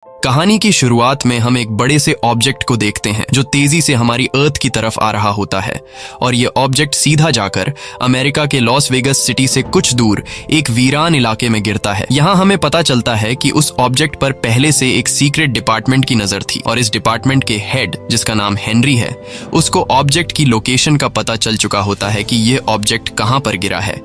कहानी की शुरुआत में हम एक बड़े से ऑब्जेक्ट को देखते हैं जो तेजी से हमारी अर्थ की तरफ आ रहा होता है और ये ऑब्जेक्ट सीधा जाकर अमेरिका के लॉस वेगस सिटी से कुछ दूर एक वीरान इलाके में गिरता है। यहाँ हमें पता चलता है कि उस ऑब्जेक्ट पर पहले से एक सीक्रेट डिपार्टमेंट की नजर थी और इस डिपार्टमेंट के हेड, जिसका नाम हेनरी है, उसको ऑब्जेक्ट की लोकेशन का पता चल चुका होता है कि यह ऑब्जेक्ट कहाँ पर गिरा है।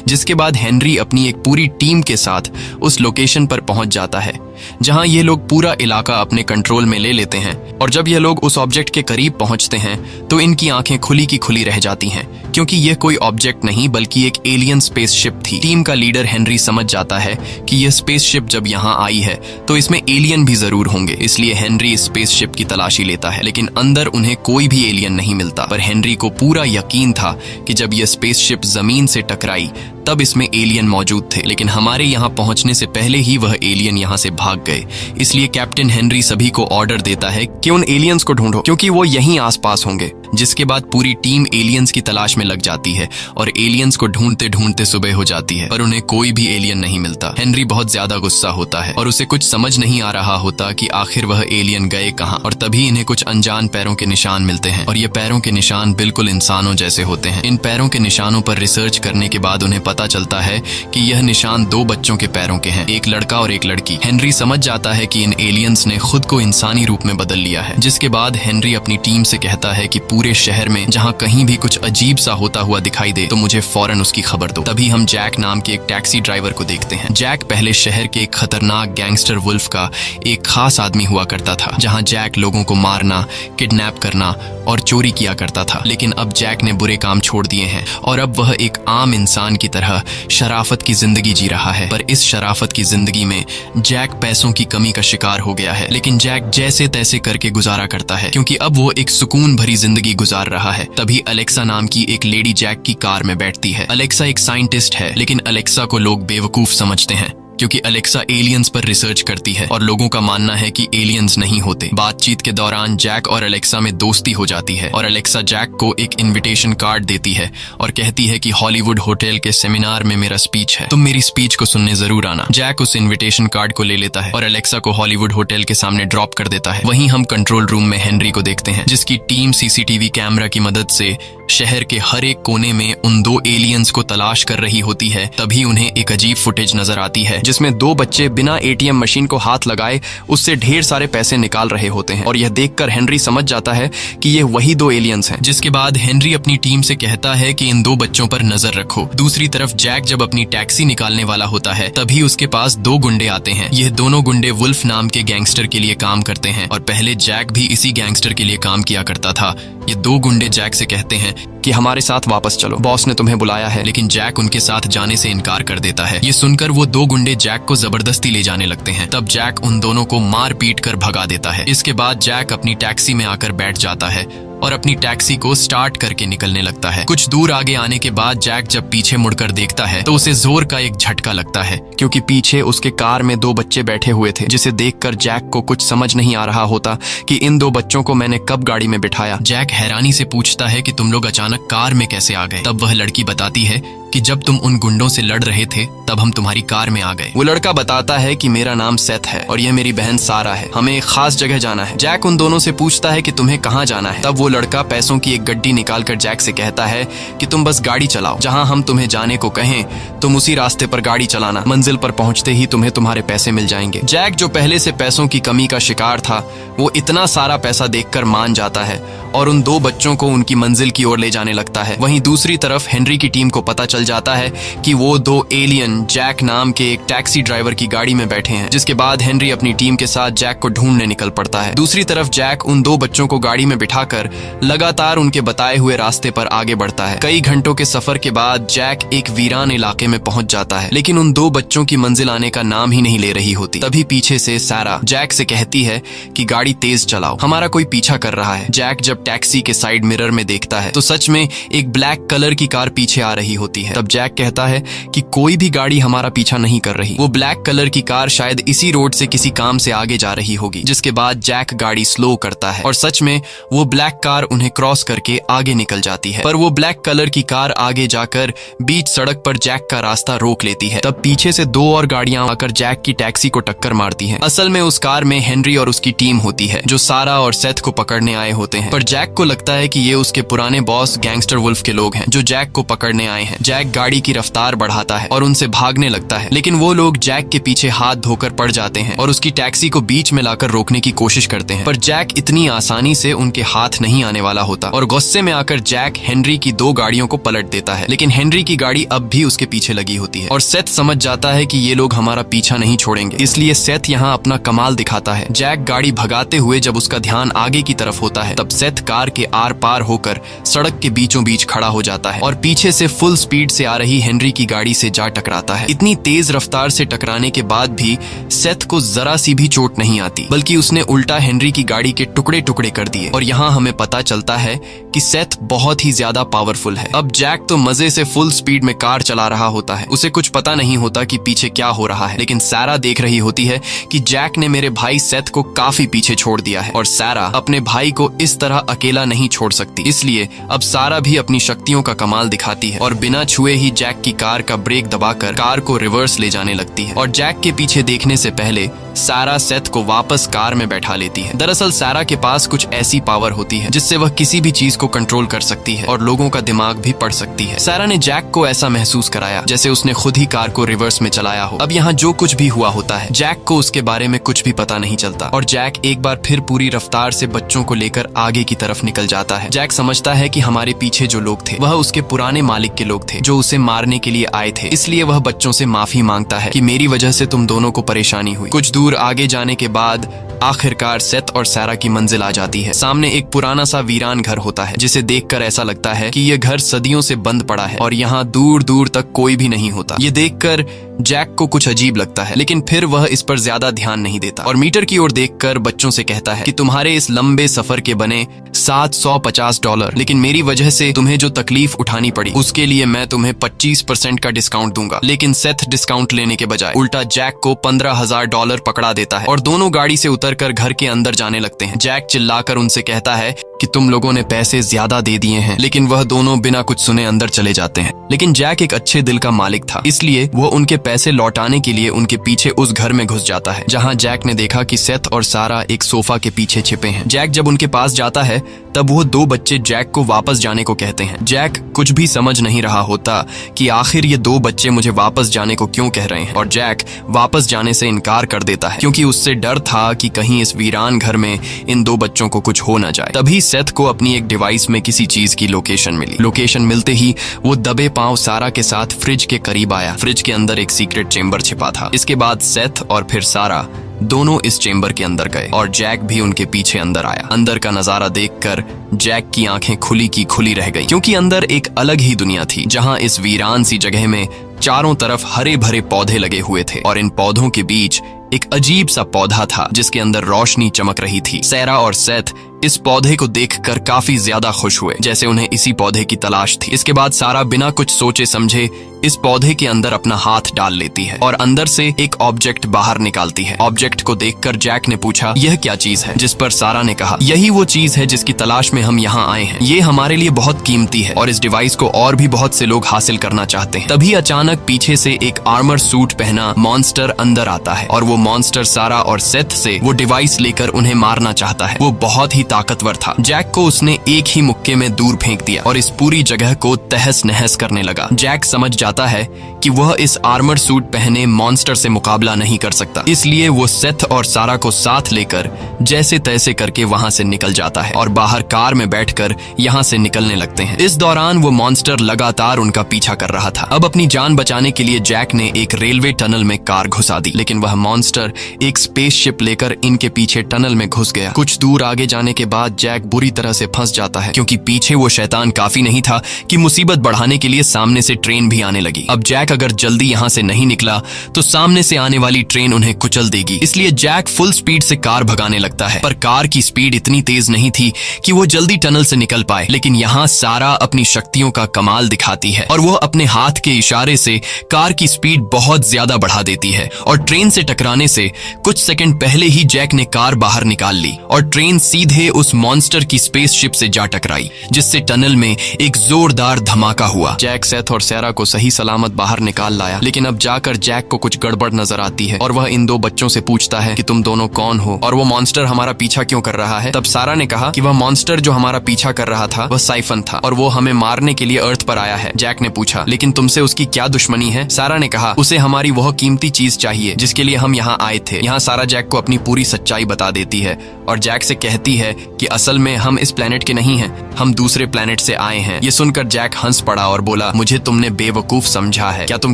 जिसके बाद हेनरी अपनी एक पूरी टीम के साथ उस लोकेशन पर पहुंच जाता है जहां ये लोग पूरा इलाका अपने कंट्रोल में ले लेते हैं। और जब ये लोग उस ऑब्जेक्ट के करीब पहुंचते हैं तो इनकी आंखें खुली की खुली रह जाती हैं क्योंकि यह कोई ऑब्जेक्ट नहीं बल्कि एक एलियन स्पेसशिप थी। टीम का लीडर हेनरी समझ जाता है कि यह स्पेसशिप जब यहाँ आई है तो इसमें एलियन भी जरूर होंगे, इसलिए हेनरी इस स्पेसशिप की तलाशी लेता है, लेकिन अंदर उन्हें कोई भी एलियन नहीं मिलता। पर हेनरी को पूरा यकीन था कि जब यह स्पेसशिप जमीन से टकराई तब इसमें एलियन मौजूद थे, लेकिन हमारे यहाँ पहुंचने से पहले ही वह एलियन यहाँ से भाग गए। इसलिए कैप्टन हेनरी सभी को ऑर्डर देता है कि उन एलियंस को ढूंढो क्योंकि वो यहीं आसपास होंगे। जिसके बाद पूरी टीम एलियंस की तलाश में लग जाती है और एलियंस को ढूंढते ढूंढते सुबह हो जाती है पर उन्हें कोई भी एलियन नहीं मिलता। हेनरी बहुत ज्यादा गुस्सा होता है और उसे कुछ समझ नहीं आ रहा होता कि आखिर वह एलियन गए कहाँ। और तभी इन्हें कुछ अनजान पैरों के निशान मिलते हैं और ये पैरों के निशान बिल्कुल इंसानों जैसे होते हैं। इन पैरों के निशानों पर रिसर्च करने के बाद उन्हें पता चलता है कि यह निशान दो बच्चों के पैरों के हैं, एक लड़का और एक लड़की। हेनरी समझ जाता है कि इन एलियंस ने खुद को इंसानी रूप में बदल लिया है। जिसके बाद हेनरी अपनी टीम से कहता है कि पूरे शहर में जहां कहीं भी कुछ अजीब सा होता हुआ दिखाई दे तो मुझे फौरन उसकी खबर दो। तभी हम जैक नाम के एक टैक्सी ड्राइवर को देखते हैं। जैक पहले शहर के एक खतरनाक गैंगस्टर वुल्फ का एक खास आदमी हुआ करता था जहां जैक लोगों को मारना, किडनैप करना और चोरी किया करता था। लेकिन अब जैक ने बुरे काम छोड़ दिए हैं और अब वह एक आम इंसान की तरह शराफत की जिंदगी जी रहा है। पर इस शराफत की जिंदगी में जैक पैसों की कमी का शिकार हो गया है, लेकिन जैक जैसे तैसे करके गुजारा करता है क्योंकि अब वो एक सुकून भरी जिंदगी गुजार रहा है। तभी अलेक्सा नाम की एक लेडी जैक की कार में बैठती है। अलेक्सा एक साइंटिस्ट है, लेकिन अलेक्सा को लोग बेवकूफ समझते हैं क्योंकि अलेक्सा एलियंस पर रिसर्च करती है और लोगों का मानना है कि एलियंस नहीं होते। बातचीत के दौरान जैक और अलेक्सा में दोस्ती हो जाती है और अलेक्सा जैक को एक इनविटेशन कार्ड देती है और कहती है कि हॉलीवुड होटल के सेमिनार में मेरा स्पीच है, तुम मेरी स्पीच को सुनने जरूर आना। जैक उस इनविटेशन कार्ड को ले लेता है और अलेक्सा को हॉलीवुड होटल के सामने ड्रॉप कर देता है। वहीं हम कंट्रोल रूम में हेनरी को देखते हैं जिसकी टीम सीसीटीवी कैमरा की मदद से शहर के हर एक कोने में उन दो एलियंस को तलाश कर रही होती है। तभी उन्हें एक अजीब फुटेज नजर आती है जिसमें दो बच्चे बिना एटीएम मशीन को हाथ लगाए उससे ढेर सारे पैसे निकाल रहे होते हैं और यह देखकर हेनरी समझ जाता है कि ये वही दो एलियंस हैं। जिसके बाद हेनरी अपनी टीम से कहता है कि इन दो बच्चों पर नजर रखो। दूसरी तरफ जैक जब अपनी टैक्सी निकालने वाला होता है तभी उसके पास दो गुंडे आते हैं। यह दोनों गुंडे वुल्फ नाम के गैंगस्टर के लिए काम करते हैं और पहले जैक भी इसी गैंगस्टर के लिए काम किया करता था। ये दो गुंडे जैक से कहते हैं कि हमारे साथ वापस चलो, बॉस ने तुम्हें बुलाया है, लेकिन जैक उनके साथ जाने से इनकार कर देता है। ये सुनकर वो दो गुंडे जैक को जबरदस्ती ले जाने लगते हैं। तब जैक उन दोनों को मार पीट कर भगा देता है। इसके बाद जैक अपनी टैक्सी में आकर बैठ जाता है और अपनी टैक्सी को स्टार्ट करके निकलने लगता है। कुछ दूर आगे आने के बाद जैक जब पीछे मुड़कर देखता है तो उसे जोर का एक झटका लगता है क्योंकि पीछे उसके कार में दो बच्चे बैठे हुए थे जिसे देखकर जैक को कुछ समझ नहीं आ रहा होता कि इन दो बच्चों को मैंने कब गाड़ी में बिठाया। जैक हैरानी से पूछता है कि तुम लोग अचानक कार में कैसे आ गए। तब वह लड़की बताती है कि जब तुम उन गुंडों से लड़ रहे थे तब हम तुम्हारी कार में आ गए। वो लड़का बताता है कि मेरा नाम सेथ है और यह मेरी बहन सारा है, हमें एक खास जगह जाना है। जैक उन दोनों से पूछता है कि तुम्हें कहाँ जाना है। तब वो लड़का पैसों की एक गड्डी निकालकर जैक से कहता है कि तुम बस गाड़ी चलाओ, जहाँ हम तुम्हें जाने को कहें तुम उसी रास्ते पर गाड़ी चलाना, मंजिल पर पहुंचते ही तुम्हें तुम्हारे पैसे मिल जाएंगे। जैक जो पहले से पैसों की कमी का शिकार था वो इतना सारा पैसा देखकर मान जाता है और उन दो बच्चों को उनकी मंजिल की ओर ले जाने लगता है। वहीं दूसरी तरफ हेनरी की टीम को पता चल जाता है कि वो दो एलियन जैक नाम के एक टैक्सी ड्राइवर की गाड़ी में बैठे हैं। जिसके बाद हेनरी अपनी टीम के साथ जैक को ढूंढने निकल पड़ता है। दूसरी तरफ जैक उन दो बच्चों को गाड़ी में बिठाकर लगातार उनके बताए हुए रास्ते पर आगे बढ़ता है। कई घंटों के सफर के बाद जैक एक वीरान इलाके में पहुंच जाता है, लेकिन उन दो बच्चों की मंजिल आने का नाम ही नहीं ले रही होती। तभी पीछे से सारा जैक से कहती है कि गाड़ी तेज चलाओ, हमारा कोई पीछा कर रहा है। जैक जब जब टैक्सी के साइड मिरर में देखता है तो सच में एक ब्लैक कलर की कार पीछे आ रही होती है। तब जैक कहता है कि कोई भी गाड़ी हमारा पीछा नहीं कर रही। वो ब्लैक कलर की कार शायद इसी रोड से किसी काम से आगे जा रही होगी, जिसके बाद जैक गाड़ी स्लो करता है और सच में वो ब्लैक कार उन्हें क्रॉस करके आगे निकल जाती है। पर वो ब्लैक कलर की कार आगे जाकर बीच सड़क पर जैक का रास्ता रोक लेती है। तब पीछे से दो और गाड़ियां आकर जैक की टैक्सी को टक्कर मारती हैं। असल में उस कार में हेनरी और उसकी टीम होती है जो सारा और सेथ को पकड़ने आए होते हैं। पर जैक को लगता है कि ये उसके पुराने बॉस गैंगस्टर वुल्फ के लोग हैं जो जैक को पकड़ने आए हैं। जैक गाड़ी की रफ्तार बढ़ाता है और उनसे भागने लगता है, लेकिन वो लोग जैक के पीछे हाथ धोकर पड़ जाते हैं और उसकी टैक्सी को बीच में लाकर रोकने की कोशिश करते हैं। पर जैक इतनी आसानी से उनके हाथ नहीं आने वाला होता और गुस्से में आकर जैक हेनरी की दो गाड़ियों को पलट देता है, लेकिन हेनरी की गाड़ी अब भी उसके पीछे लगी होती है और सेथ समझ जाता है कि ये लोग हमारा पीछा नहीं छोड़ेंगे, इसलिए सेथ यहाँ अपना कमाल दिखाता है। जैक गाड़ी भगाते हुए जब उसका ध्यान आगे की तरफ होता है तब सेथ कार के आर पार होकर सड़क के बीचों बीच खड़ा हो जाता है और पीछे से फुल स्पीड से आ रही हेनरी की गाड़ी से जा टकराता है। इतनी तेज रफ्तार से टकराने के बाद भी सेथ को जरा सी भी चोट नहीं आती, बल्कि उसने उल्टा हेनरी की गाड़ी के टुकड़े टुकड़े कर दिए। और यहाँ हमें पता चलता है कि सेथ बहुत ही ज्यादा पावरफुल है। अब जैक तो मजे से फुल स्पीड में कार चला रहा होता है, उसे कुछ पता नहीं होता कि पीछे क्या हो रहा है, लेकिन सारा देख रही होती है कि जैक ने मेरे भाई सेथ को काफी पीछे छोड़ दिया है और सारा अपने भाई को इस तरह अकेला नहीं छोड़ सकती। इसलिए अब सारा भी अपनी शक्तियों का कमाल दिखाती है और बिना छुए ही जैक की कार का ब्रेक दबाकर कार को रिवर्स ले जाने लगती है और जैक के पीछे देखने से पहले सारा सेथ को वापस कार में बैठा लेती है। दरअसल सारा के पास कुछ ऐसी पावर होती है जिससे वह किसी भी चीज को कंट्रोल कर सकती है और लोगों का दिमाग भी पढ़ सकती है। सारा ने जैक को ऐसा महसूस कराया जैसे उसने खुद ही कार को रिवर्स में चलाया हो। अब यहाँ जो कुछ भी हुआ होता है जैक को उसके बारे में कुछ भी पता नहीं चलता और जैक एक बार फिर पूरी रफ्तार से बच्चों को लेकर आगे की तरफ निकल जाता है। जैक समझता है कि हमारे पीछे जो लोग थे वह उसके पुराने मालिक के लोग थे जो उसे मारने के लिए आए थे, इसलिए वह बच्चों से माफी मांगता है कि मेरी वजह से तुम दोनों को परेशानी हुई। कुछ दूर आगे जाने के बाद आखिरकार सेथ और सारा की मंजिल आ जाती है। सामने एक पुराना सा वीरान घर होता है जिसे देखकर ऐसा लगता है कि यह घर सदियों से बंद पड़ा है और यहाँ दूर दूर तक कोई भी नहीं होता। ये देखकर जैक को कुछ अजीब लगता है, लेकिन फिर वह इस पर ज्यादा ध्यान नहीं देता और मीटर की ओर देखकर बच्चों से कहता है कि तुम्हारे इस लंबे सफर के बने $750, लेकिन मेरी वजह से तुम्हें जो तकलीफ उठानी पड़ी उसके लिए मैं तुम्हें 25% का डिस्काउंट दूंगा। लेकिन सेथ डिस्काउंट लेने के बजाय उल्टा जैक को $15,000 पकड़ा देता है और दोनों गाड़ी से उतरकर घर के अंदर जाने लगते हैं। जैक चिल्लाकर उनसे कहता है कि तुम लोगों ने पैसे ज्यादा दे दिए हैं, लेकिन वह दोनों बिना कुछ सुने अंदर चले जाते हैं। लेकिन जैक एक अच्छे दिल का मालिक था, इसलिए वो उनके पैसे लौटाने के लिए उनके पीछे उस घर में घुस जाता है जहां जैक ने देखा कि सेथ और सारा एक सोफा के पीछे छिपे हैं। जैक जब उनके पास जाता है तब वो दो बच्चे जैक को वापस जाने को कहते हैं। जैक कुछ भी समझ नहीं रहा होता कि आखिर ये दो बच्चे मुझे वापस जाने को क्यों कह रहे हैं और जैक वापस जाने से इनकार कर देता है क्योंकि उससे डर था कि कहीं इस वीरान घर में इन दो बच्चों को कुछ हो ना जाए। तभी सेथ को अपनी एक डिवाइस में किसी चीज की लोकेशन मिली। लोकेशन मिलते ही वो दबे पांव सारा के साथ फ्रिज के करीब आया। फ्रिज के अंदर एक सीक्रेट चेंबर छिपा था। इसके बाद सेथ और फिर सारा दोनों इस चेंबर के अंदर गए और जैक भी उनके पीछे अंदर आया। अंदर का नजारा देखकर जैक की आंखें खुली की खुली रह गई क्योंकि अंदर एक अलग ही दुनिया थी जहां इस वीरान सी जगह में चारों तरफ हरे भरे पौधे लगे हुए थे और इन पौधों के बीच एक अजीब सा पौधा था जिसके अंदर रोशनी चमक रही थी। सारा और सेथ इस पौधे को देखकर काफी ज्यादा खुश हुए जैसे उन्हें इसी पौधे की तलाश थी। इसके बाद सारा बिना कुछ सोचे समझे इस पौधे के अंदर अपना हाथ डाल लेती है और अंदर से एक ऑब्जेक्ट बाहर निकालती है। ऑब्जेक्ट को देखकर जैक ने पूछा यह क्या चीज है, जिस पर सारा ने कहा यही वो चीज है जिसकी तलाश में हम यहाँ आए हैं। ये हमारे लिए बहुत कीमती है और इस डिवाइस को और भी बहुत से लोग हासिल करना चाहते हैं। तभी अचानक पीछे से एक आर्मर सूट पहना मॉन्स्टर अंदर आता है और वो मॉन्स्टर सारा और सेथ से वो डिवाइस लेकर उन्हें मारना चाहता है। वो बहुत ही ताकतवर था। जैक को उसने एक ही मुक्के में दूर फेंक दिया और इस पूरी जगह को तहस नहस करने लगा। जैक समझ जाता है कि वह इस आर्मर सूट पहने मॉन्स्टर से मुकाबला नहीं कर सकता, इसलिए वो सेथ और सारा को साथ लेकर जैसे तैसे करके वहां से निकल जाता है और बाहर कार में बैठकर यहां से निकलने लगते हैं। इस दौरान वो मॉन्स्टर लगातार उनका पीछा कर रहा था। अब अपनी जान बचाने के लिए जैक ने एक रेलवे टनल में कार घुसा दी, लेकिन वह मॉन्स्टर एक स्पेसशिप लेकर इनके पीछे टनल में घुस गया। कुछ दूर आगे जाने के बाद जैक बुरी तरह से फंस जाता है, क्योंकि पीछे वो शैतान काफी नहीं था कि मुसीबत बढ़ाने के लिए सामने से ट्रेन भी आने लगी। अब जैक अगर जल्दी यहाँ से नहीं निकला तो सामने से आने वाली ट्रेन उन्हें कुचल देगी। इसलिए जैक फुल स्पीड से कार भगाने लगता है, पर कार की स्पीड इतनी तेज नहीं थी कि वो जल्दी टनल से निकल पाए। लेकिन यहाँ सारा अपनी शक्तियों का कमाल दिखाती है और वो अपने हाथ के इशारे से कार की स्पीड बहुत ज्यादा बढ़ा देती है और ट्रेन से टकराने से कुछ सेकंड पहले ही जैक ने कार बाहर निकाल ली और ट्रेन सीधे उस मॉन्स्टर की स्पेसशिप से जा टकराई, जिससे टनल में एक जोरदार धमाका हुआ। जैक सेथ और सैरा को सही सलामत बाहर निकाल लाया, लेकिन अब जाकर जैक को कुछ गड़बड़ नजर आती है और वह इन दो बच्चों से पूछता है कि तुम दोनों कौन हो और वो मॉन्स्टर हमारा पीछा क्यों कर रहा है। तब सारा ने कहा कि वह मॉन्स्टर जो हमारा पीछा कर रहा था वह साइफन था और वो हमें मारने के लिए अर्थ पर आया है। जैक ने पूछा, लेकिन तुमसे उसकी क्या दुश्मनी है? सारा ने कहा, उसे हमारी वह कीमती चीज चाहिए जिसके लिए हम यहाँ आए थे। यहाँ सारा जैक को अपनी पूरी सच्चाई बता देती है और जैक से कहती है कि असल में हम इस प्लेनेट के नहीं हैं, हम दूसरे प्लेनेट से आए हैं। ये सुनकर जैक हंस पड़ा और बोला, मुझे तुमने बेवकूफ समझा है। क्या तुम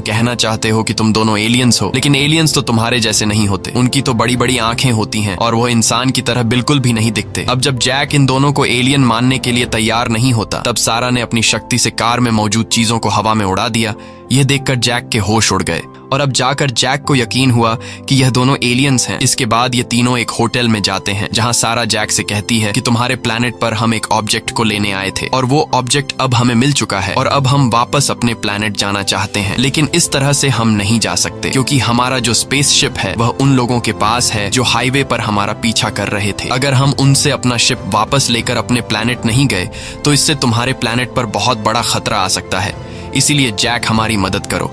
कहना चाहते हो कि तुम दोनों एलियंस हो? लेकिन एलियंस तो तुम्हारे जैसे नहीं होते, उनकी तो बड़ी बड़ी आंखें होती हैं और वो इंसान की तरह बिल्कुल भी नहीं दिखते। अब जब जैक इन दोनों को एलियन मानने के लिए तैयार नहीं होता, तब सारा ने अपनी शक्ति से कार में मौजूद चीजों को हवा में उड़ा दिया। यह देखकर जैक के होश उड़ गए और अब जाकर जैक को यकीन हुआ कि यह दोनों एलियंस हैं। इसके बाद ये तीनों एक होटल में जाते हैं, जहां सारा जैक से कहती है कि तुम्हारे प्लेनेट पर हम एक ऑब्जेक्ट को लेने आए थे और वो ऑब्जेक्ट अब हमें मिल चुका है और अब हम वापस अपने प्लेनेट जाना चाहते हैं, लेकिन इस तरह से हम नहीं जा सकते क्योंकि हमारा जो स्पेसशिप है वह उन लोगों के पास है जो हाईवे पर हमारा पीछा कर रहे थे। अगर हम उनसे अपना शिप वापस लेकर अपने प्लेनेट नहीं गए तो इससे तुम्हारे प्लेनेट पर बहुत बड़ा खतरा आ सकता है। इसीलिए जैक हमारी मदद करो,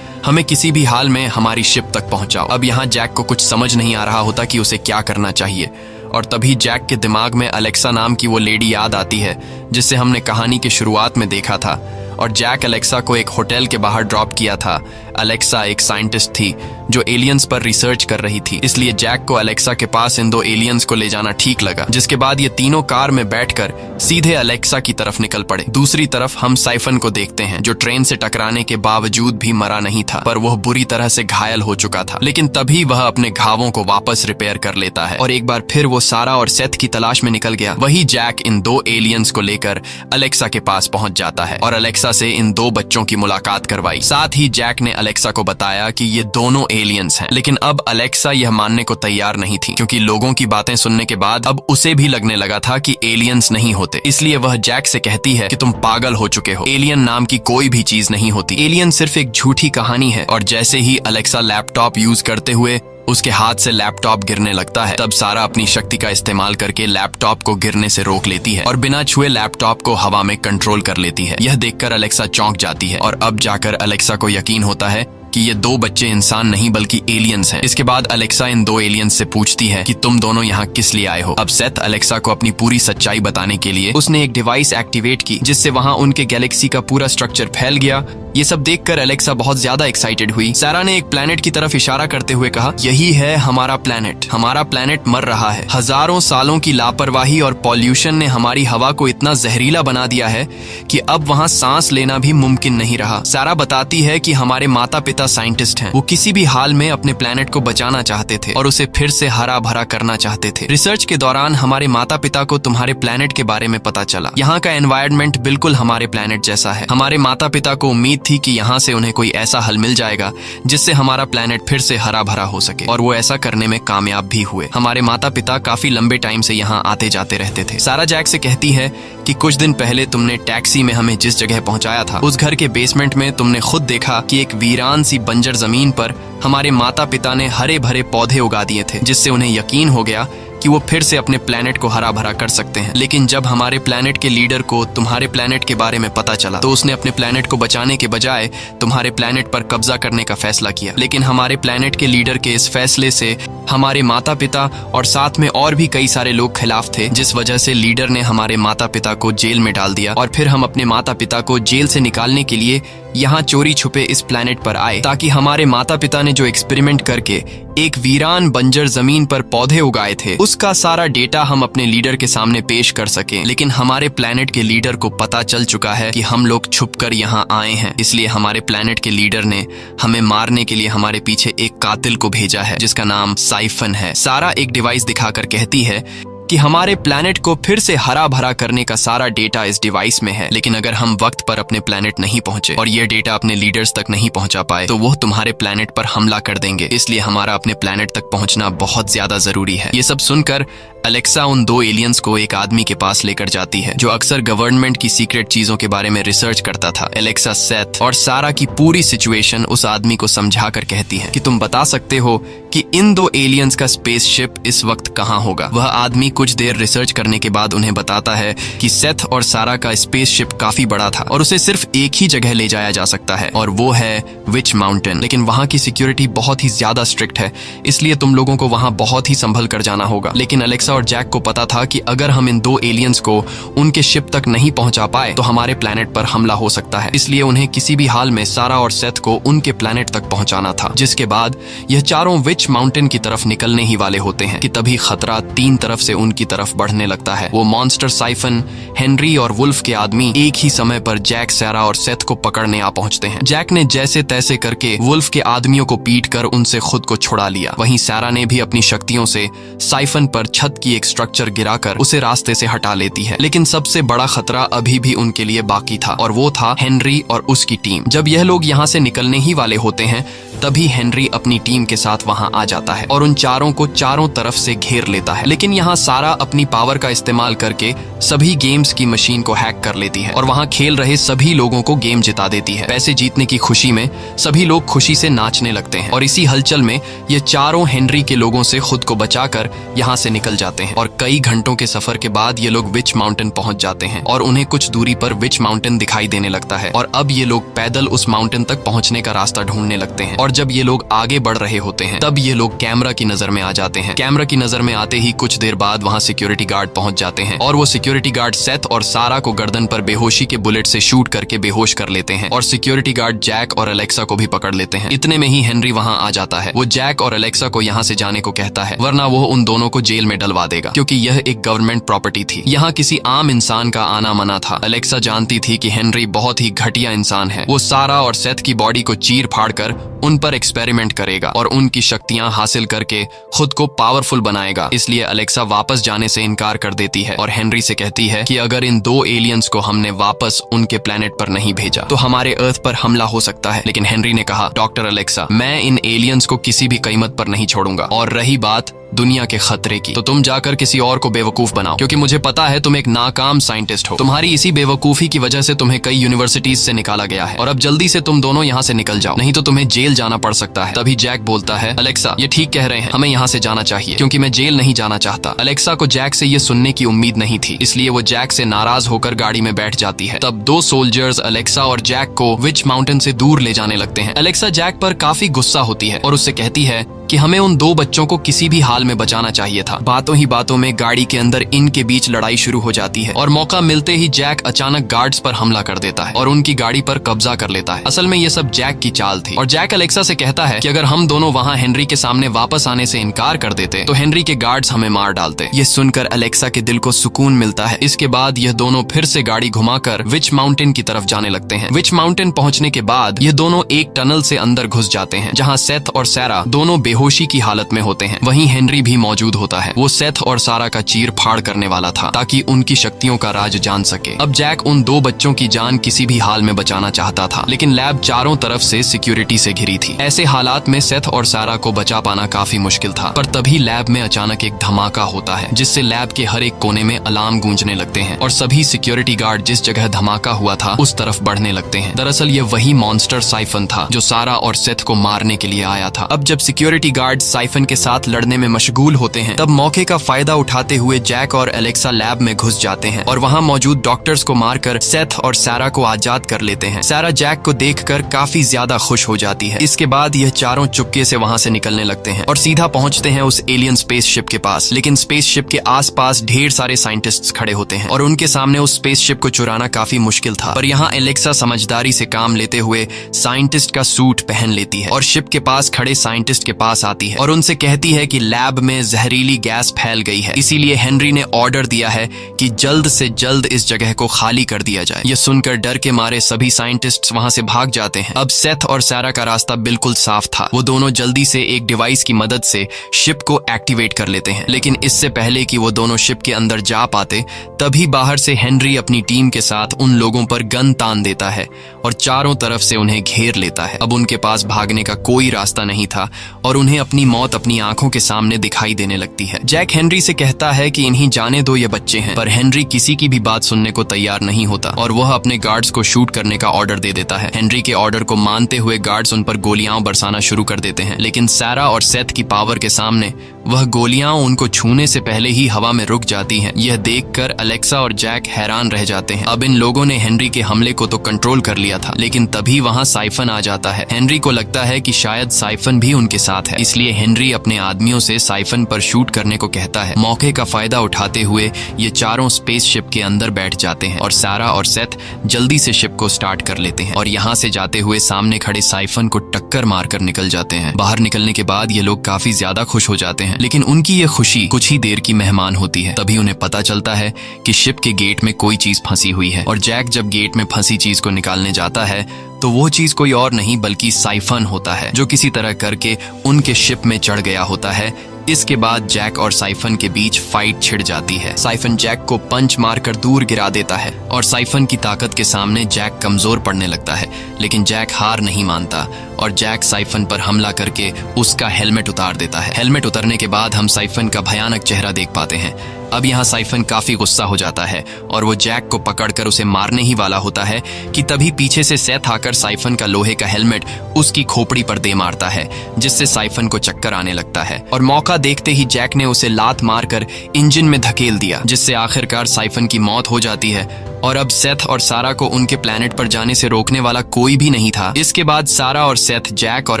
हमें किसी भी हाल में हमारी शिप तक पहुंचाओ। अब यहाँ जैक को कुछ समझ नहीं आ रहा होता कि उसे क्या करना चाहिए और तभी जैक के दिमाग में अलेक्सा नाम की वो लेडी याद आती है जिससे हमने कहानी की शुरुआत में देखा था और जैक अलेक्सा को एक होटल के बाहर ड्रॉप किया था। अलेक्सा एक साइंटिस्ट थी जो एलियंस पर रिसर्च कर रही थी, इसलिए जैक को अलेक्सा के पास इन दो एलियंस को ले जाना ठीक लगा, जिसके बाद ये तीनों कार में बैठकर सीधे अलेक्सा की तरफ निकल पड़े। दूसरी तरफ हम साइफन को देखते हैं जो ट्रेन से टकराने के बावजूद भी मरा नहीं था, पर वह बुरी तरह से घायल हो चुका था। लेकिन तभी वह अपने घावों को वापस रिपेयर कर लेता है और एक बार फिर वो सारा और सेथ की तलाश में निकल गया। वही जैक इन दो एलियंस को लेकर अलेक्सा के पास पहुंच जाता है और अलेक्सा से इन दो बच्चों की मुलाकात करवाई। साथ ही जैक ने अलेक्सा को बताया कि ये दोनों एलियंस हैं। लेकिन अब अलेक्सा यह मानने को तैयार नहीं थी, क्योंकि लोगों की बातें सुनने के बाद अब उसे भी लगने लगा था कि एलियंस नहीं होते। इसलिए वह जैक से कहती है कि तुम पागल हो चुके हो, एलियन नाम की कोई भी चीज नहीं होती, एलियन सिर्फ एक झूठी कहानी है। और जैसे ही अलेक्सा लैपटॉप यूज करते हुए उसके हाथ से लैपटॉप गिरने लगता है, तब सारा अपनी शक्ति का इस्तेमाल करके लैपटॉप को गिरने से रोक लेती है और बिना छुए लैपटॉप को हवा में कंट्रोल कर लेती है। यह देखकर अलेक्सा चौंक जाती है और अब जाकर अलेक्सा को यकीन होता है कि ये दो बच्चे इंसान नहीं बल्कि एलियंस हैं। इसके बाद अलेक्सा इन दो एलियंस से पूछती है कि तुम दोनों यहाँ किस लिए आए हो। अब सेथ अलेक्सा को अपनी पूरी सच्चाई बताने के लिए उसने एक डिवाइस एक्टिवेट की, जिससे वहाँ उनके गैलेक्सी का पूरा स्ट्रक्चर फैल गया। ये सब देखकर अलेक्सा बहुत ज्यादा एक्साइटेड हुई। सारा ने एक प्लेनेट की तरफ इशारा करते हुए कहा, यही है हमारा प्लेनेट, हमारा प्लेनेट मर रहा है। हजारों सालों की लापरवाही और पॉल्यूशन ने हमारी हवा को इतना जहरीला बना दिया है कि अब वहाँ सांस लेना भी मुमकिन नहीं रहा। सारा बताती है कि हमारे माता पिता साइंटिस्ट हैं, वो किसी भी हाल में अपने प्लेनेट को बचाना चाहते थे और उसे फिर से हरा भरा करना चाहते थे। रिसर्च के दौरान हमारे माता पिता को तुम्हारे प्लेनेट के बारे में पता चला। यहाँ का एनवायरनमेंट बिल्कुल हमारे प्लेनेट जैसा है। हमारे माता पिता को उम्मीद थी कि यहाँ से उन्हें कोई ऐसा हल मिल जाएगा जिससे हमारा प्लेनेट फिर से हरा भरा हो सके, और वो ऐसा करने में कामयाब भी हुए। हमारे माता पिता काफी लंबे टाइम से यहाँ आते जाते रहते थे। सारा जैक से कहती है कि कुछ दिन पहले तुमने टैक्सी में हमें जिस जगह पहुंचाया था, उस घर के बेसमेंट में तुमने खुद देखा कि एक वीरान सी बंजर जमीन पर हमारे माता पिता ने हरे भरे पौधे उगा दिए थे, जिससे उन्हें यकीन हो गया कि वो फिर से अपने प्लेनेट को हरा भरा कर सकते हैं। लेकिन जब हमारे प्लेनेट के लीडर को तुम्हारे प्लेनेट के बारे में पता चला, तो उसने अपने प्लेनेट को बचाने के बजाय तुम्हारे प्लेनेट पर कब्जा करने का फैसला किया। लेकिन हमारे प्लेनेट के लीडर के इस फैसले से हमारे माता पिता और साथ में और भी कई सारे लोग खिलाफ थे, जिस वजह से लीडर ने हमारे माता पिता को जेल में डाल दिया। और फिर हम अपने माता पिता को जेल से निकालने के लिए यहाँ चोरी छुपे इस प्लेनेट पर आए, ताकि हमारे माता पिता ने जो एक्सपेरिमेंट करके एक वीरान बंजर जमीन पर पौधे उगाए थे, उसका सारा डेटा हम अपने लीडर के सामने पेश कर सकें। लेकिन हमारे प्लेनेट के लीडर को पता चल चुका है कि हम लोग छुपकर यहाँ आए हैं, इसलिए हमारे प्लेनेट के लीडर ने हमें मारने के लिए हमारे पीछे एक कातिल को भेजा है जिसका नाम साइफन है। सारा एक डिवाइस दिखाकर कहती है कि हमारे प्लैनेट को फिर से हरा भरा करने का सारा डेटा इस डिवाइस में है, लेकिन अगर हम वक्त पर अपने प्लैनेट नहीं पहुंचे और ये डेटा अपने लीडर्स तक नहीं पहुंचा पाए तो वो तुम्हारे प्लैनेट पर हमला कर देंगे। इसलिए हमारा अपने प्लैनेट तक पहुंचना बहुत ज्यादा जरूरी है। ये सब सुनकर अलेक्सा उन 2 एलियंस को एक आदमी के पास लेकर जाती है जो अक्सर गवर्नमेंट की सीक्रेट चीजों के बारे में रिसर्च करता था। अलेक्सा सेथ और सारा की पूरी सिचुएशन उस आदमी को समझाकर कहती है कि तुम बता सकते हो कि इन 2 एलियंस का स्पेसशिप इस वक्त कहाँ होगा। वह आदमी कुछ देर रिसर्च करने के बाद उन्हें बताता है कि सेथ और सारा का स्पेसशिप काफी बड़ा था और उसे सिर्फ एक ही जगह ले जाया जा सकता है और वो है विच माउंटेन। लेकिन वहां की सिक्योरिटी बहुत ही ज्यादा स्ट्रिक्ट है, इसलिए तुम लोगों को वहां बहुत ही संभल कर जाना होगा। लेकिन अलेक्सा और जैक को पता था कि अगर हम इन 2 एलियंस को उनके शिप तक नहीं पहुंचा पाए तो हमारे प्लैनेट पर हमला हो सकता है। इसलिए उन्हें किसी भी हाल में सारा और सेथ को उनके प्लैनेट तक पहुंचाना था। जिसके बाद यह चारों विच माउंटेन की तरफ निकलने ही वाले होते हैं कि तभी खतरा 3 तरफ से उनकी तरफ बढ़ने लगता है। वो मॉन्स्टर साइफन, हेनरी और वुल्फ के आदमी एक ही समय पर जैक, सारा और सेथ को पकड़ने आ पहुंचते हैं। जैक ने जैसे तैसे करके वुल्फ के आदमियों को पीट कर उनसे खुद को छुड़ा लिया। वहीं सारा ने भी अपनी शक्तियों से साइफन पर छत की एक स्ट्रक्चर गिराकर उसे रास्ते से हटा लेती है। लेकिन सबसे बड़ा खतरा अभी भी उनके लिए बाकी था और वो था हेनरी और उसकी टीम। जब यह लोग यहाँ से निकलने ही वाले होते हैं तभी हेनरी अपनी टीम के साथ वहां आ जाता है और उन चारों को चारों तरफ से घेर लेता है। लेकिन यहाँ सारा अपनी पावर का इस्तेमाल करके सभी गेम्स की मशीन को हैक कर लेती है और वहां खेल रहे सभी लोगों को गेम जिता देती है। पैसे जीतने की खुशी में सभी लोग खुशी से नाचने लगते हैं और इसी हलचल में ये चारों हेनरी के लोगों से खुद को बचाकर यहाँ से निकल जाते हैं। और कई घंटों के सफर के बाद ये लोग विच माउंटेन पहुंच जाते हैं और उन्हें कुछ दूरी पर विच माउंटेन दिखाई देने लगता है और अब ये लोग पैदल उस माउंटेन तक पहुंचने का रास्ता ढूंढने लगते हैं। और जब ये लोग आगे बढ़ रहे होते हैं तब ये लोग कैमरा की नजर में आ जाते हैं। कैमरा की नजर में आते ही कुछ देर बाद वहां सिक्योरिटी गार्ड पहुंच जाते हैं और वो सिक्योरिटी गार्ड सेथ और सारा को गर्दन पर बेहोशी के बुलेट से शूट करके बेहोश कर लेते हैं और सिक्योरिटी गार्ड जैक और अलेक्सा को भी पकड़ लेते हैं। इतने में ही हेनरी वहां आ जाता है। वो जैक और अलेक्सा को यहाँ से जाने को कहता है वरना वो उन दोनों को जेल में डलवा देगा क्योंकि यह एक गवर्नमेंट प्रॉपर्टी थी। यहाँ किसी आम इंसान का आना मना था। अलेक्सा जानती थी कि हेनरी बहुत ही घटिया इंसान है। वो सारा और सेथ की बॉडी को चीर फाड़ कर उन पर एक्सपेरिमेंट करेगा और उनकी शक्तियां हासिल करके खुद को पावरफुल बनाएगा। इसलिए अलेक्सा वापस जाने से इनकार कर देती है और हेनरी से कहती है कि अगर इन 2 एलियंस को हमने वापस उनके प्लेनेट पर नहीं भेजा तो हमारे अर्थ पर हमला हो सकता है। लेकिन हेनरी ने कहा, डॉक्टर अलेक्सा, मैं इन एलियंस को किसी भी कीमत पर नहीं छोड़ूंगा और रही बात दुनिया के खतरे की तो तुम जाकर किसी और को बेवकूफ बनाओ क्योंकि मुझे पता है तुम एक नाकाम साइंटिस्ट हो। तुम्हारी इसी बेवकूफी की वजह से तुम्हें कई यूनिवर्सिटीज से निकाला गया है और अब जल्दी से तुम दोनों यहाँ से निकल जाओ नहीं तो तुम्हें जेल जाना पड़ सकता है। तभी जैक बोलता है, अलेक्सा ये ठीक कह रहे हैं, हमें यहाँ से जाना चाहिए क्योंकि मैं जेल नहीं जाना चाहता। अलेक्सा को जैक से ये सुनने की उम्मीद नहीं थी, इसलिए वो जैक से नाराज होकर गाड़ी में बैठ जाती है। तब 2 सोल्जर्स अलेक्सा और जैक को विच माउंटेन से दूर ले जाने लगते हैं। अलेक्सा जैक पर काफी गुस्सा होती है और उससे कहती है कि हमें उन 2 बच्चों को किसी भी हाल में बचाना चाहिए था। बातों ही बातों में गाड़ी के अंदर इनके बीच लड़ाई शुरू हो जाती है और मौका मिलते ही जैक अचानक गार्ड्स पर हमला कर देता है और उनकी गाड़ी पर कब्जा कर लेता है। असल में ये सब जैक की चाल थी और जैक अलेक्सा से कहता है कि अगर हम दोनों वहां हेनरी के सामने वापस आने से इनकार कर देते तो हेनरी के गार्ड्स हमें मार डालते। ये सुनकर अलेक्सा के दिल को सुकून मिलता है। इसके बाद यह दोनों फिर से गाड़ी घुमाकर विच माउंटेन की तरफ जाने लगते हैं। विच माउंटेन पहुंचने के बाद ये दोनों एक टनल से अंदर घुस जाते हैं जहाँ सेथ और सारा दोनों बेहोशी की हालत में होते हैं। वहीं हेनरी भी मौजूद होता है। वो सेथ और सारा का चीर फाड़ करने वाला था ताकि उनकी शक्तियों का राज जान सके। अब जैक उन 2 बच्चों की जान किसी भी हाल में बचाना चाहता था लेकिन लैब चारों तरफ से सिक्योरिटी से घिरी थी। ऐसे हालात में सेथ और सारा को बचा पाना काफी मुश्किल था। पर तभी लैब में अचानक एक धमाका होता है जिससे लैब के हर एक कोने में अलार्म गूंजने लगते हैं और सभी सिक्योरिटी गार्ड जिस जगह धमाका हुआ था उस तरफ बढ़ने लगते हैं। दरअसल ये वही मॉन्स्टर साइफन था जो सारा और सेथ को मारने के लिए आया था। अब जब सिक्योरिटी गार्ड साइफन के साथ लड़ने में मशगूल होते हैं तब मौके का फायदा उठाते हुए जैक और अलेक्सा लैब में घुस जाते हैं और वहां मौजूद डॉक्टर्स को मारकर सेथ और सारा को आजाद कर लेते हैं। सारा जैक को देखकर काफी ज्यादा खुश हो जाती है। इसके बाद यह चारों चुपके से वहां से निकलने लगते हैं और सीधा पहुंचते हैं उस एलियन स्पेसशिप के पास। लेकिन स्पेसशिप के आसपास ढेर सारे साइंटिस्ट्स खड़े होते हैं और उनके सामने उस स्पेसशिप को चुराना काफी मुश्किल था। पर यहाँ अलेक्सा समझदारी से काम लेते हुए साइंटिस्ट का सूट पहन लेती है और शिप के पास खड़े साइंटिस्ट के पास आती है और उनसे कहती है कि लैब लैब में जहरीली गैस फैल गई है, इसीलिए हेनरी ने ऑर्डर दिया है कि जल्द से जल्द इस जगह को खाली कर दिया जाए। यह सुनकर डर के मारे सभी साइंटिस्ट्स वहां से भाग जाते हैं। अब सेथ और सारा का रास्ता बिल्कुल साफ था। वो दोनों जल्दी से एक डिवाइस की मदद से शिप को एक्टिवेट कर लेते हैं, लेकिन इससे पहले कि वो दोनों शिप के अंदर जा पाते, तभी बाहर से हेनरी अपनी टीम के साथ उन लोगों पर गन तान देता है और चारों तरफ से उन्हें घेर लेता है। अब उनके पास भागने का कोई रास्ता नहीं था और उन्हें अपनी मौत अपनी आंखों के सामने दिखाई देने लगती है। जैक हेनरी से कहता है कि इन्हीं जाने दो, ये बच्चे हैं, पर हेनरी किसी की भी बात सुनने को तैयार नहीं होता और वह अपने गार्ड्स को शूट करने का ऑर्डर दे देता है। हेनरी के ऑर्डर को मानते हुए गार्ड्स उन पर गोलियां बरसाना शुरू कर देते हैं, लेकिन सारा और सेथ की पावर के सामने वह गोलियां उनको छूने से पहले ही हवा में रुक जाती हैं। यह देखकर अलेक्सा और जैक हैरान रह जाते हैं। अब इन लोगों ने हेनरी के हमले को तो कंट्रोल कर लिया था, लेकिन तभी वहां साइफन आ जाता है। हेनरी को लगता है कि शायद साइफन भी उनके साथ है, इसलिए हेनरी अपने आदमियों से साइफन पर शूट करने को कहता है। मौके का फायदा उठाते हुए ये चारों स्पेसशिप के अंदर बैठ जाते हैं और सारा और सेथ जल्दी से शिप को स्टार्ट कर लेते हैं और यहाँ से जाते हुए सामने खड़े साइफन को टक्कर मारकर निकल जाते हैं। बाहर निकलने के बाद ये लोग काफी ज्यादा खुश हो जाते हैं, लेकिन उनकी ये खुशी कुछ ही देर की मेहमान होती है। तभी उन्हें पता चलता है कि शिप के गेट में कोई चीज फंसी हुई है और जैक जब गेट में फंसी चीज को निकालने जाता है तो वो चीज कोई और नहीं बल्कि साइफन होता है, जो किसी तरह करके उनके शिप में चढ़ गया होता है। इसके बाद जैक और साइफन के बीच फाइट छिड़ जाती है। साइफन जैक को पंच मारकर दूर गिरा देता है और साइफन की ताकत के सामने जैक कमजोर पड़ने लगता है, लेकिन जैक हार नहीं मानता और जैक साइफन पर हमला करके उसका हेलमेट उतार देता है। हेलमेट उतरने के बाद हम साइफन का भयानक चेहरा देख पाते हैं। अब यहाँ साइफन काफी गुस्सा हो जाता है और वो जैक को पकड़कर उसे मारने ही वाला होता है कि तभी पीछे से सेथ आकर साइफन का लोहे का हेलमेट उसकी खोपड़ी पर दे मारता है, जिससे साइफन को चक्कर आने लगता है और मौका देखते ही जैक ने उसे लात मारकर इंजन में धकेल दिया, जिससे आखिरकार साइफन की मौत हो जाती है। और अब सेथ और सारा को उनके प्लेनेट पर जाने से रोकने वाला कोई भी नहीं था। इसके बाद सारा और सेथ जैक और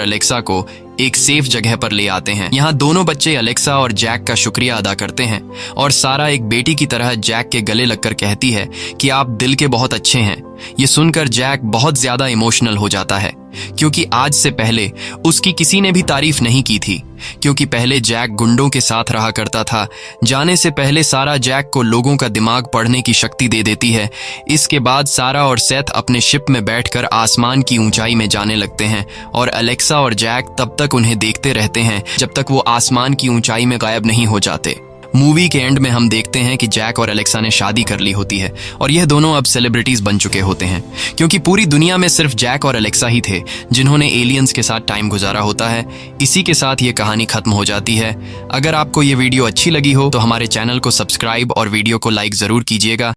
अलेक्सा को एक सेफ जगह पर ले आते हैं। यहाँ दोनों बच्चे अलेक्सा और जैक का शुक्रिया अदा करते हैं और सारा एक बेटी की तरह जैक के गले लगकर कहती है कि आप दिल के बहुत अच्छे हैं। ये सुनकर जैक बहुत ज्यादा इमोशनल हो जाता है, क्योंकि आज से पहले उसकी किसी ने भी तारीफ नहीं की थी, क्योंकि पहले जैक गुंडों के साथ रहा करता था। जाने से पहले सारा जैक को लोगों का दिमाग पढ़ने की शक्ति दे देती है। इसके बाद सारा और सेथ अपने शिप में बैठकर आसमान की ऊंचाई में जाने लगते हैं और अलेक्सा और जैक तब तक उन्हें देखते रहते हैं जब तक वो आसमान की ऊंचाई में गायब नहीं हो जाते। मूवी के एंड में हम देखते हैं कि जैक और अलेक्सा ने शादी कर ली होती है और यह दोनों अब सेलिब्रिटीज बन चुके होते हैं, क्योंकि पूरी दुनिया में सिर्फ जैक और अलेक्सा ही थे जिन्होंने एलियंस के साथ टाइम गुजारा होता है। इसी के साथ ये कहानी खत्म हो जाती है। अगर आपको ये वीडियो अच्छी लगी हो तो हमारे चैनल को सब्सक्राइब और वीडियो को लाइक जरूर कीजिएगा।